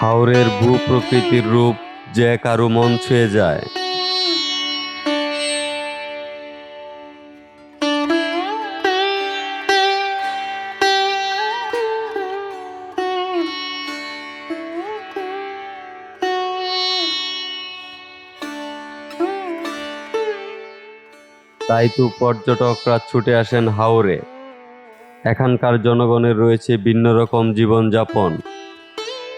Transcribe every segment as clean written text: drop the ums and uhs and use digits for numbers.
হাওরের ভূপ্রকৃতির রূপ যে কারো মন ছুঁয়ে যায়। তাই তো পর্যটকরা ছুটে আসেন হাওরে। এখানকার জনগণের রয়েছে ভিন্ন রকম জীবনযাপন,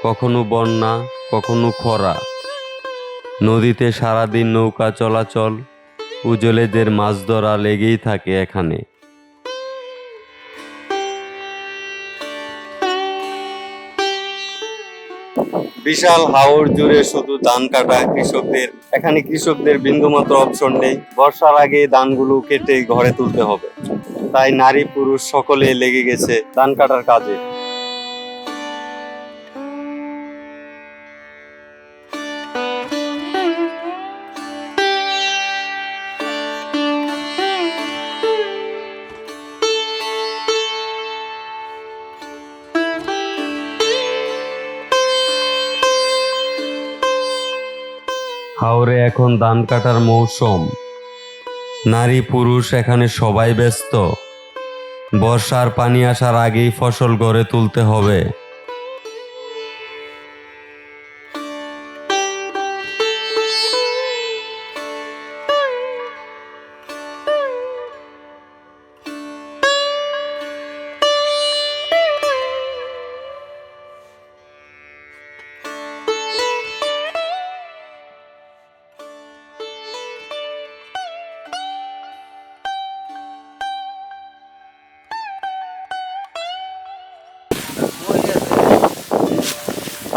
কখনো বন্যা, কখনো খরা। নদীতে সারাদিন নৌকা চলাচল, জেলেদের মাছ ধরা লেগেই থাকে এখানে। বিশাল হাওর জুড়ে শুধু ধান কাটা কৃষকদের। এখানে কৃষকদের বিন্দুমাত্র অপশন নেই। বর্ষার আগে ধানগুলো কেটে ঘরে তুলতে হবে, তাই নারী পুরুষ সকলে লেগে গেছে ধান কাটার কাজে। হাওরে এখন ধান কাটার মৌসুম। নারী পুরুষ এখানে সবাই ব্যস্ত। বর্ষার পানি আসার আগেই ফসল ঘরে তুলতে হবে।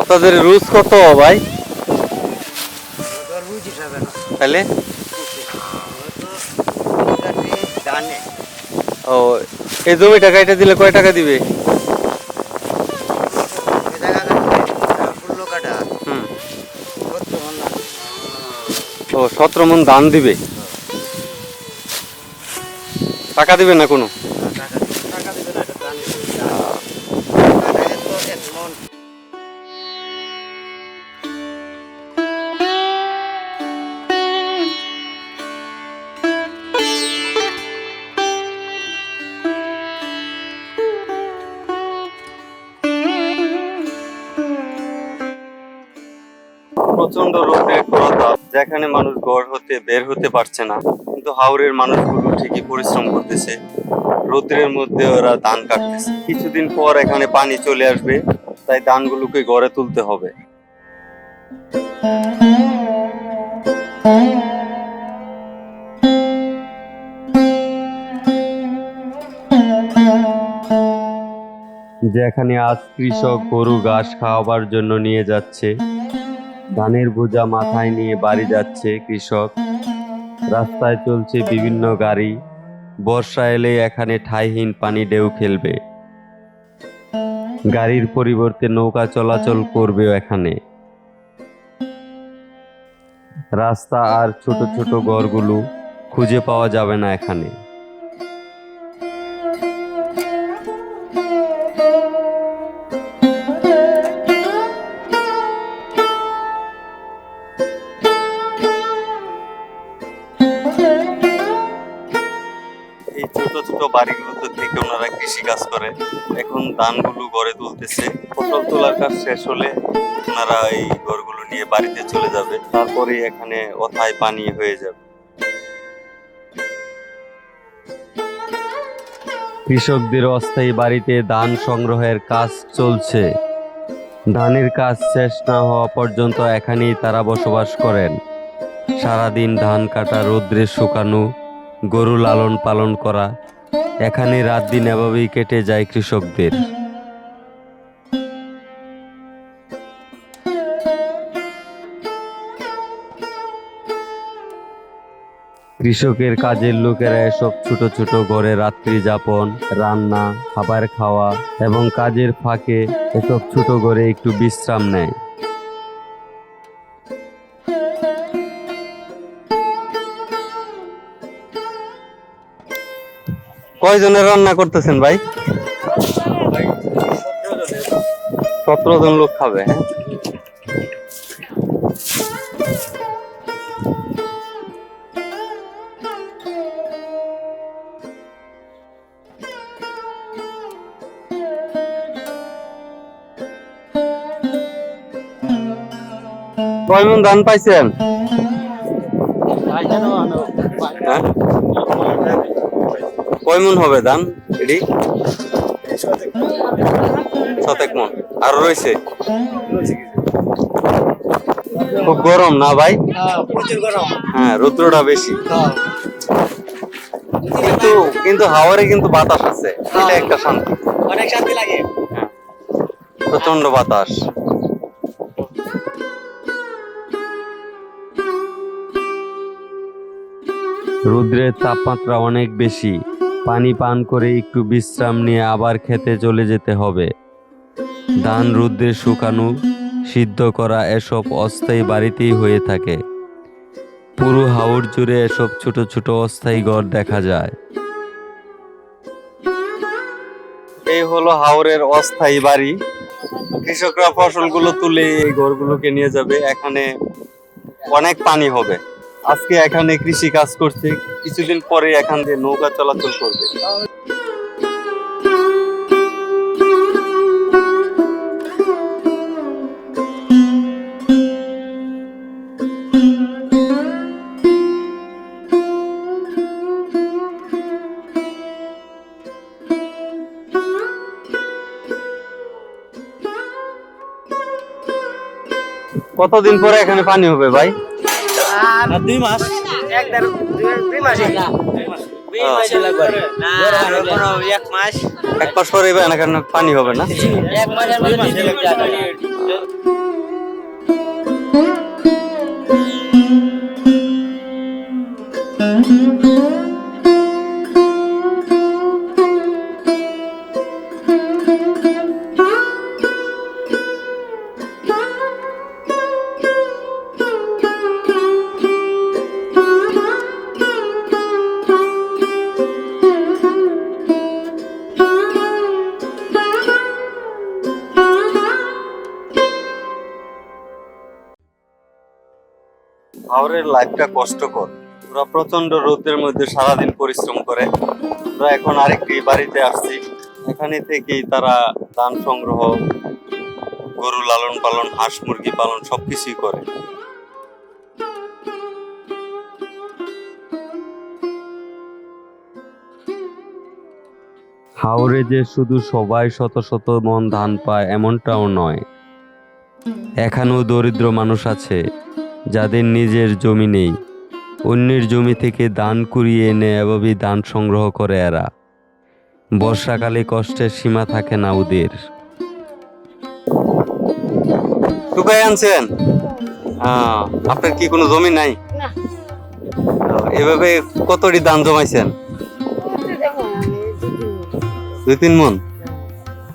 আপনাদের রুজ কত ভাই? তাহলে ও, এই জমি টাকা এটা দিলে কয় টাকা দিবে? ও, 17 মণ ধান দিবে। টাকা দিবে না কোনো? প্রচন্ড রোদের প্রতাপ, যেখানে মানুষ ঘর হতে বের হতে পারছে না, কিন্তু হাওরের মানুষগুলো ঠিকই পরিশ্রম করতেছে। রোদ্রের মধ্যে ওরা ধান কাটতেছে। কিছুদিন পর এখানে পানি চলে আসবে, তাই ধানগুলোকে ঘরে তুলতে হবে। যেখানে আজ কৃষক গরু ঘাস খাওয়াবার জন্য নিয়ে যাচ্ছে, ধানের বোঝা মাথায় নিয়ে বাড়ি যাচ্ছে কৃষক। রাস্তায় চলছে বিভিন্ন গাড়ি। বর্ষা এলে এখানে ঠাঁইহীন পানি ঢেউ খেলবে। গাড়ির পরিবর্তে নৌকা চলাচল করবে এখানে। রাস্তা আর ছোট ছোট ঘরগুলো খুঁজে পাওয়া যাবে না এখানে। এই ছোট ছোট বাড়িগুলোতে থেকে ওনারা কৃষি কাজ করে। এখন ধানগুলো ঘরে তুলতেছে। ফসল তোলার কাজ শেষ হলে ওনারা এই ঘরগুলো নিয়ে বাড়িতে চলে যাবে। তারপরে এখানে অথায় পানি হয়ে যাবে। কৃষকদের অস্থায়ী বাড়িতে ধান সংগ্রহের কাজ চলছে। ধানের কাজ শেষ না হওয়া পর্যন্ত এখানেই তারা বসবাস করেন। সারাদিন ধান কাটা, রোদ্রে শুকানো, গরু লালন পালন করা, এখানে রাত দিন এভাবেই কেটে যায় কৃষকদের। কৃষকের কাজের লোকেরা এসব ছোট ছোট ঘরে রাত্রি যাপন, রান্না, খাবার খাওয়া এবং কাজের ফাঁকে এসব ছোট ঘরে একটু বিশ্রাম নেয়। কয়জনের রান্না করতেছেন ভাই? 17 জন লোক খাবে। হ্যাঁ, কয় মন ধান পাইছেন? হ্যাঁ? কয় মন হবে ধান এটি? 7 মন। আরো রয়েছে? খুব গরম না ভাই? প্রচুর গরম। হ্যাঁ, রৌদ্রটা বেশি। কিন্তু কিন্তু হাওয়ারে কিন্তু বাতাস আছে, এটা একটা শান্তি। অনেক শান্তি লাগে। হ্যাঁ, প্রচন্ড বাতাস। রৌদ্রের তাপমাত্রা অনেক বেশি। পানি পান করে একটু বিশ্রাম নিয়ে আবার খেতে চলে যেতে হবে। ধান রৌদ্রে শুকানো, সিদ্ধ করা এসব অস্থায়ী বাড়িতেই হয়ে থাকে। পুরো হাওর জুড়ে এসব ছোট ছোট অস্থায়ী ঘর দেখা যায়। এই হলো হাওরের অস্থায়ী বাড়ি। কৃষকরা ফসলগুলো তুলে এই ঘরগুলোকে নিয়ে যাবে। এখানে অনেক পানি হবে। আজকে এখানে কৃষি কাজ করছে, কিছুদিন পরে এখান দিয়ে নৌকা চলাচল করবে। কতদিন পরে এখানে পানি হবে ভাই? আর 2 মাস। 2 মাস। 2 মাস লাগবে। না, আর কোনো 1 মাস। 1 মাস পরে এখানে পানি হবে না? 1 মাসের মধ্যে যাবে। হাওরের লাইফটা কষ্টকর। ওরা প্রচন্ড রোদের মধ্যে সারাদিন পরিশ্রম করে। আমরা এখন আরেকটি বাড়িতে আসছি, এখানে থেকেই তারা ধান সংগ্রহ, গরু লালন পালন, হাঁস মুরগি পালন সবকিছুই করে। হাওরে যে শুধু সবাই শত শত মন ধান পায় এমনটাও নয়। এখানেও দরিদ্র মানুষ আছে যাদের নিজের জমি নেই। অন্যের জমি থেকে ধান কুড়িয়ে এনে এভাবেই ধান সংগ্রহ করে এরা। বর্ষাকালে কষ্টের সীমা থাকে না ওদের। শুকাই আনছেন? আপনার কি কোনো জমি নাই? না। এভাবে কতটি ধান জমাইছেন? 2-3 মন।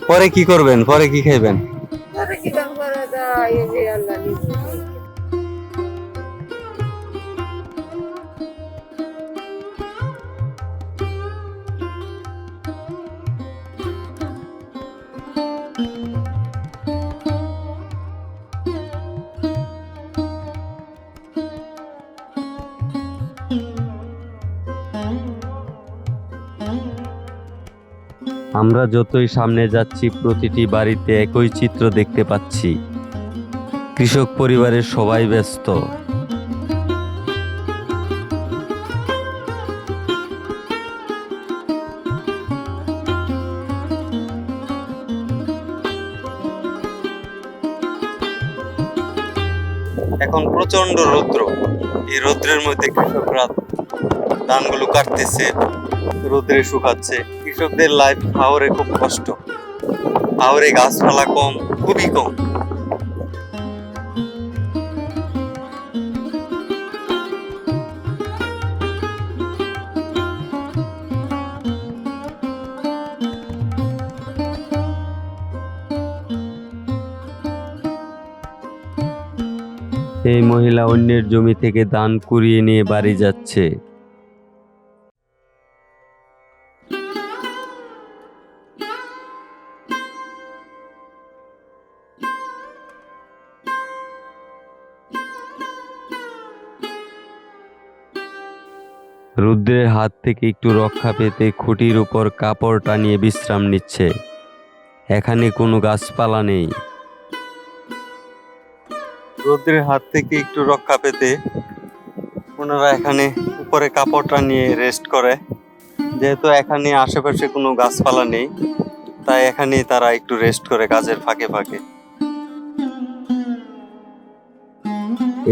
পরে কি করবেন? পরে কি খাইবেন? আমরা যতই সামনে যাচ্ছি প্রতিটি বাড়িতে একই চিত্র দেখতে পাচ্ছি। কৃষক পরিবারের সবাই ব্যস্ত। এখন প্রচন্ড রৌদ্র। এই রৌদ্রের মধ্যে কৃষকরা ধানগুলো কাটতেছে, রোদ্রে শুকাচ্ছে। কৃষকদের লাইফ হাওরে খুব কষ্ট। হাওরে গাছপালা কম, খুবই কম। এই মহিলা অন্যের জমি থেকে ধান কুড়িয়ে নিয়ে বাড়ি যাচ্ছে। রৌদ্রের হাত থেকে একটু রক্ষা পেতে খুঁটির উপর কাপড় টানিয়ে বিশ্রাম নিচ্ছে। এখানে কোনো গাছপালা নেই। রোদ্রের হাত থেকে একটু রক্ষা পেতে ওনারা এখানে উপরে কাপড়টা নিয়ে রেস্ট করে। যেহেতু এখানে আশেপাশে কোনো গাছপালা নেই, তাই এখানে তারা একটু রেস্ট করে কাজের ফাঁকে ফাঁকে।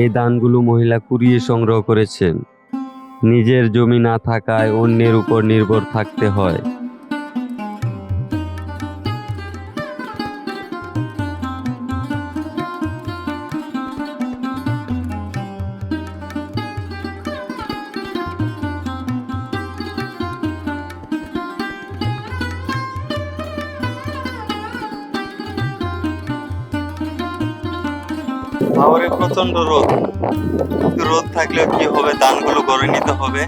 এই ধানগুলো মহিলা কুড়িয়ে সংগ্রহ করেছেন। নিজের জমি না থাকায় অন্যের উপর নির্ভর থাকতে হয়। শহরে প্রচন্ড রোদ, কিন্তু রোদ থাকলেও কি হবে, ধানগুলো গড়ে নিতে হবে।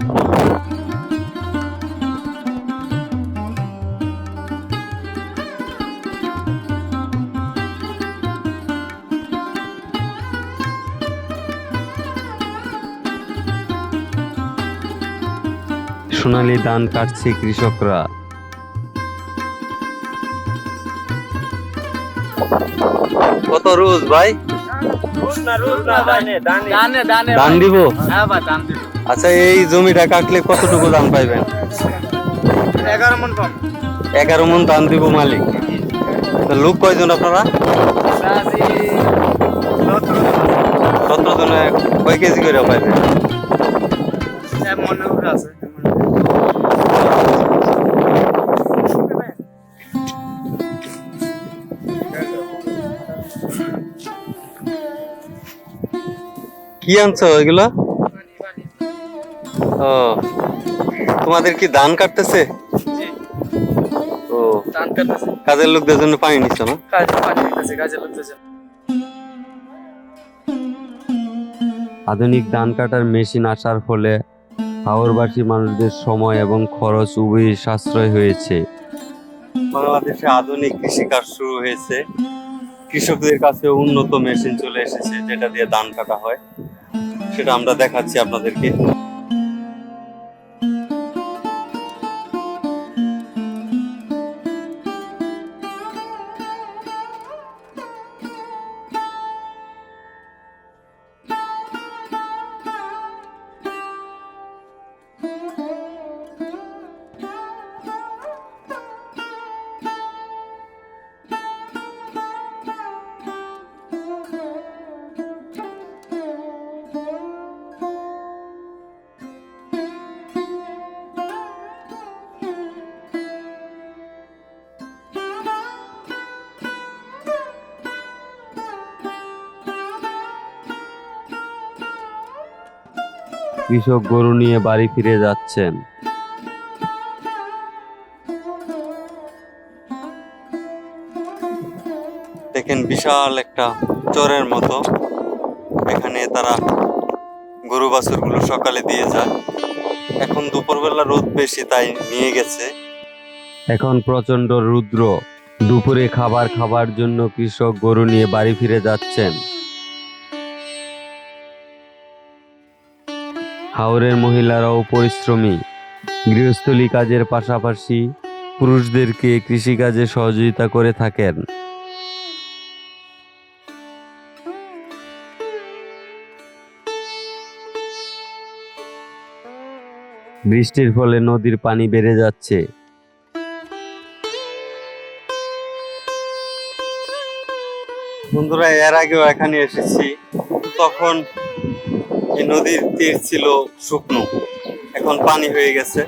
সোনালী ধান কাটছে কৃষকরা। কত রোজ ভাই? ধান দিব? আচ্ছা, এই জমিটা কাটলে কতটুকু ধান পাইবেন? 11 মণ ধান দিব মালিক। তা লোক কয়জন আপনারা? 17 জনে কয় কেজি করে পাইবেন? কি আনছো এগুলো? ও, তোমাদের কি ধান কাটতেছে? ও, কাজের লোকদের জন্য পানি নিচ্ছ না? আধুনিক ধান কাটার মেশিন আসার ফলে হাওরবাসী মানুষদের সময় এবং খরচ উভয়ই সাশ্রয় হয়েছে। বাংলাদেশে আধুনিক কৃষিকাজ শুরু হয়েছে। কৃষকদের কাছে উন্নত মেশিন চলে এসেছে, যেটা দিয়ে ধান কাটা হয়। সেটা আমরা দেখাচ্ছি আপনাদেরকে। কৃষক গরু নিয়ে বাড়ি ফিরে যাচ্ছেন। দেখেন, বিশাল একটা চরের মতো। এখানে তারা গরু বাছুরগুলো সকালে দিয়ে যায়। এখন দুপুরবেলা রোদ বেশি, তাই নিয়ে গেছে। এখন প্রচন্ড রৌদ্র। দুপুরে খাবার খাবার জন্য কৃষক গরু নিয়ে বাড়ি ফিরে যাচ্ছেন। হাওরের মহিলারাও পরিশ্রমী। গৃহস্থলী কাজের পাশাপাশি পুরুষদেরকে কৃষিকাজে সহযোগিতা করে থাকেন। বৃষ্টির ফলে নদীর পানি বেড়ে যাচ্ছে। বন্ধুরা, এর আগেও এখানে এসেছি, তখন এই নদীর তীর ছিল শুকনো, এখন পানি হয়ে গেছে।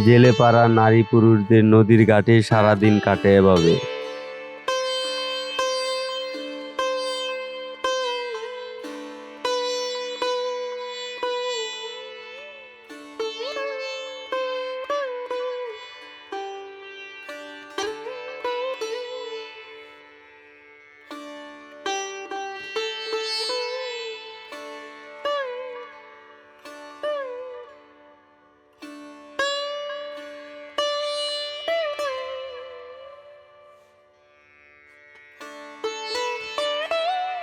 জেলে পাড়া নারী পুরুষদের নদীর ঘাটে সারাদিন কাটে এভাবে।